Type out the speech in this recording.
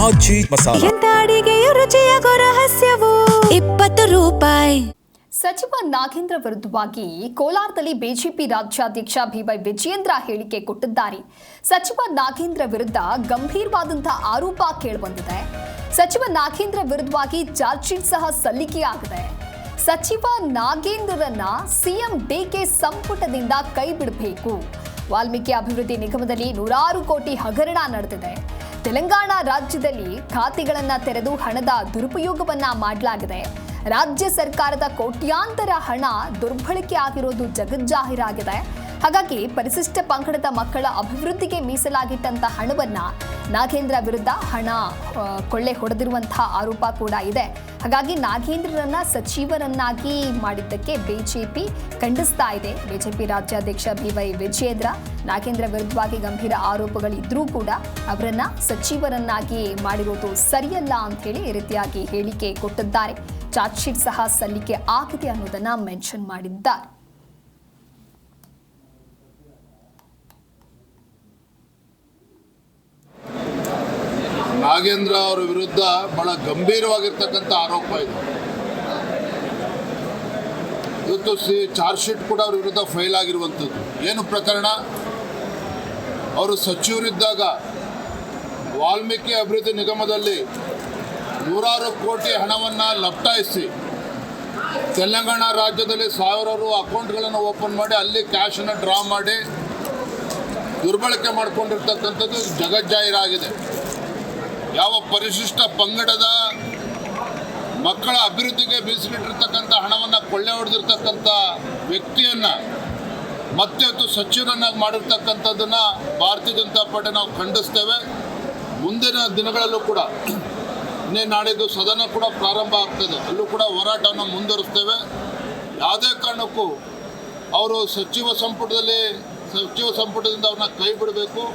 ಆಜಿ ಮಸಾಲ ಎಂತ ಅಡಿಗೆಯ ರುಚಿಯಾಗೋ ರಹಸ್ಯವು 20 ರೂಪಾಯಿ. ಸಚಿವ ನಾಗೇಂದ್ರ ವಿರುದ್ಧವಾಗಿ ಕೋಲಾರದಲ್ಲಿ ಬಿಜೆಪಿ ರಾಜ್ಯಾಧ್ಯಕ್ಷ ಬಿವೈ ವಿಜಯೇಂದ್ರ ಹೇಳಿಕೆ ಕೊಟ್ಟಿದ್ದಾರೆ. ಸಚಿವ ನಾಗೇಂದ್ರ ವಿರುದ್ಧ ಗಂಭೀರವಾದಂತಹ ಆರೋಪ ಕೇಳಿಬಂದಿದೆ. ಸಚಿವ ನಾಗೇಂದ್ರ ವಿರುದ್ಧವಾಗಿ ಚಾರ್ಜ್ ಶೀಟ್ ಸಹ ಸಲ್ಲಿಕೆಯಾಗಿದೆ. ಸಚಿವ ನಾಗೇಂದ್ರರನ್ನ ಸಿಎಂ ಡಿಕೆ ಸಂಪುಟದಿಂದ ಕೈ ಬಿಡಬೇಕು. ವಾಲ್ಮೀಕಿ ಅಭಿವೃದ್ಧಿ ನಿಗಮದಲ್ಲಿ 100 ಕೋಟಿ ಹಗರಣ ನಡೆದಿದೆ. ತೆಲಂಗಾಣ ರಾಜ್ಯದಲ್ಲಿ ಖಾತೆಗಳನ್ನು ತೆರೆದು ಹಣದ ದುರುಪಯೋಗವನ್ನ ಮಾಡಲಾಗಿದೆ. ರಾಜ್ಯ ಸರ್ಕಾರದ ಕೋಟ್ಯಾಂತರ ಹಣ ದುರ್ಬಳಕೆ ಆಗಿರೋದು ಜಗಜ್ಜಾಹೀರಾಗಿದೆ. ಹಾಗಾಗಿ ಪರಿಶಿಷ್ಟ ಪಂಗಡದ ಮಕ್ಕಳ ಅಭಿವೃದ್ಧಿಗೆ ಮೀಸಲಾಗಿಟ್ಟಂತ ಹಣವನ್ನ ನಾಗೇಂದ್ರ ವಿರುದ್ಧ ಕೊಳ್ಳೆ ಹೊಡೆದಿರುವಂತಹ ಆರೋಪ ಕೂಡ ಇದೆ. ಹಾಗಾಗಿ ನಾಗೇಂದ್ರರನ್ನ ಸಚಿವರನ್ನಾಗಿ ಮಾಡಿದ್ದಕ್ಕೆ ಬಿಜೆಪಿ ಖಂಡಿಸ್ತಾ ಇದೆ. ಬಿಜೆಪಿ ರಾಜ್ಯಾಧ್ಯಕ್ಷ ಬಿವೈ ವಿಜಯೇಂದ್ರ ನಾಗೇಂದ್ರ ವಿರುದ್ಧವಾಗಿ ಗಂಭೀರ ಆರೋಪಗಳಿದ್ರೂ ಕೂಡ ಅವರನ್ನ ಸಚಿವರನ್ನಾಗಿ ಮಾಡಿರೋದು ಸರಿಯಲ್ಲ ಅಂತ ಹೇಳಿ ಈ ರೀತಿಯಾಗಿ ಹೇಳಿಕೆ ಕೊಟ್ಟಿದ್ದಾರೆ. ಚಾರ್ಜ್ ಶೀಟ್ ಸಹ ಸಲ್ಲಿಕೆ ಆಗಿದೆ ಅನ್ನೋದನ್ನ ಮೆನ್ಷನ್ ಮಾಡಿದ್ದಾರೆ. ನಾಗೇಂದ್ರ ಅವರ ವಿರುದ್ಧ ಬಹಳ ಗಂಭೀರವಾಗಿರ್ತಕ್ಕಂಥ ಆರೋಪ ಇದೆ. ಇವತ್ತು ಚಾರ್ಜ್ ಶೀಟ್ ಕೂಡ ಅವ್ರ ವಿರುದ್ಧ ಫೈಲ್ ಆಗಿರುವಂಥದ್ದು. ಏನು ಪ್ರಕರಣ? ಅವರು ಸಚಿವರಿದ್ದಾಗ ವಾಲ್ಮೀಕಿ ಅಭಿವೃದ್ಧಿ ನಿಗಮದಲ್ಲಿ 100 ಕೋಟಿ ಹಣವನ್ನು ಲಪ್ಟಾಯಿಸಿ ತೆಲಂಗಾಣ ರಾಜ್ಯದಲ್ಲಿ ಸಾವಿರಾರು ಅಕೌಂಟ್ಗಳನ್ನು ಓಪನ್ ಮಾಡಿ ಅಲ್ಲಿ ಕ್ಯಾಶನ್ನು ಡ್ರಾ ಮಾಡಿ ದುರ್ಬಳಕೆ ಮಾಡಿಕೊಂಡಿರ್ತಕ್ಕಂಥದ್ದು ಜಗಜ್ಜಾಹೀರಾಗಿದೆ. ಯಾವ ಪರಿಶಿಷ್ಟ ಪಂಗಡದ ಮಕ್ಕಳ ಅಭಿವೃದ್ಧಿಗೆ ಮೀಸಲಿಟ್ಟಿರ್ತಕ್ಕಂಥ ಹಣವನ್ನು ಕೊಳ್ಳೆ ಹೊಡೆದಿರ್ತಕ್ಕಂಥ ವ್ಯಕ್ತಿಯನ್ನು ಮತ್ತೆ ಸಚಿವರನ್ನಾಗಿ ಮಾಡಿರ್ತಕ್ಕಂಥದ್ದನ್ನು ಭಾರತೀಯ ಜನತಾ ಪಾರ್ಟಿ ನಾವು ಖಂಡಿಸ್ತೇವೆ. ಮುಂದಿನ ದಿನಗಳಲ್ಲೂ ಕೂಡ ನಾಡಿದ್ದು ಸದನ ಕೂಡ ಪ್ರಾರಂಭ ಆಗ್ತದೆ, ಅಲ್ಲೂ ಕೂಡ ಹೋರಾಟವನ್ನು ಮುಂದುವರಿಸ್ತೇವೆ. ಯಾವುದೇ ಕಾರಣಕ್ಕೂ ಅವರು ಸಚಿವ ಸಂಪುಟದಿಂದ ಅವ್ರನ್ನ ಕೈ ಬಿಡಬೇಕು.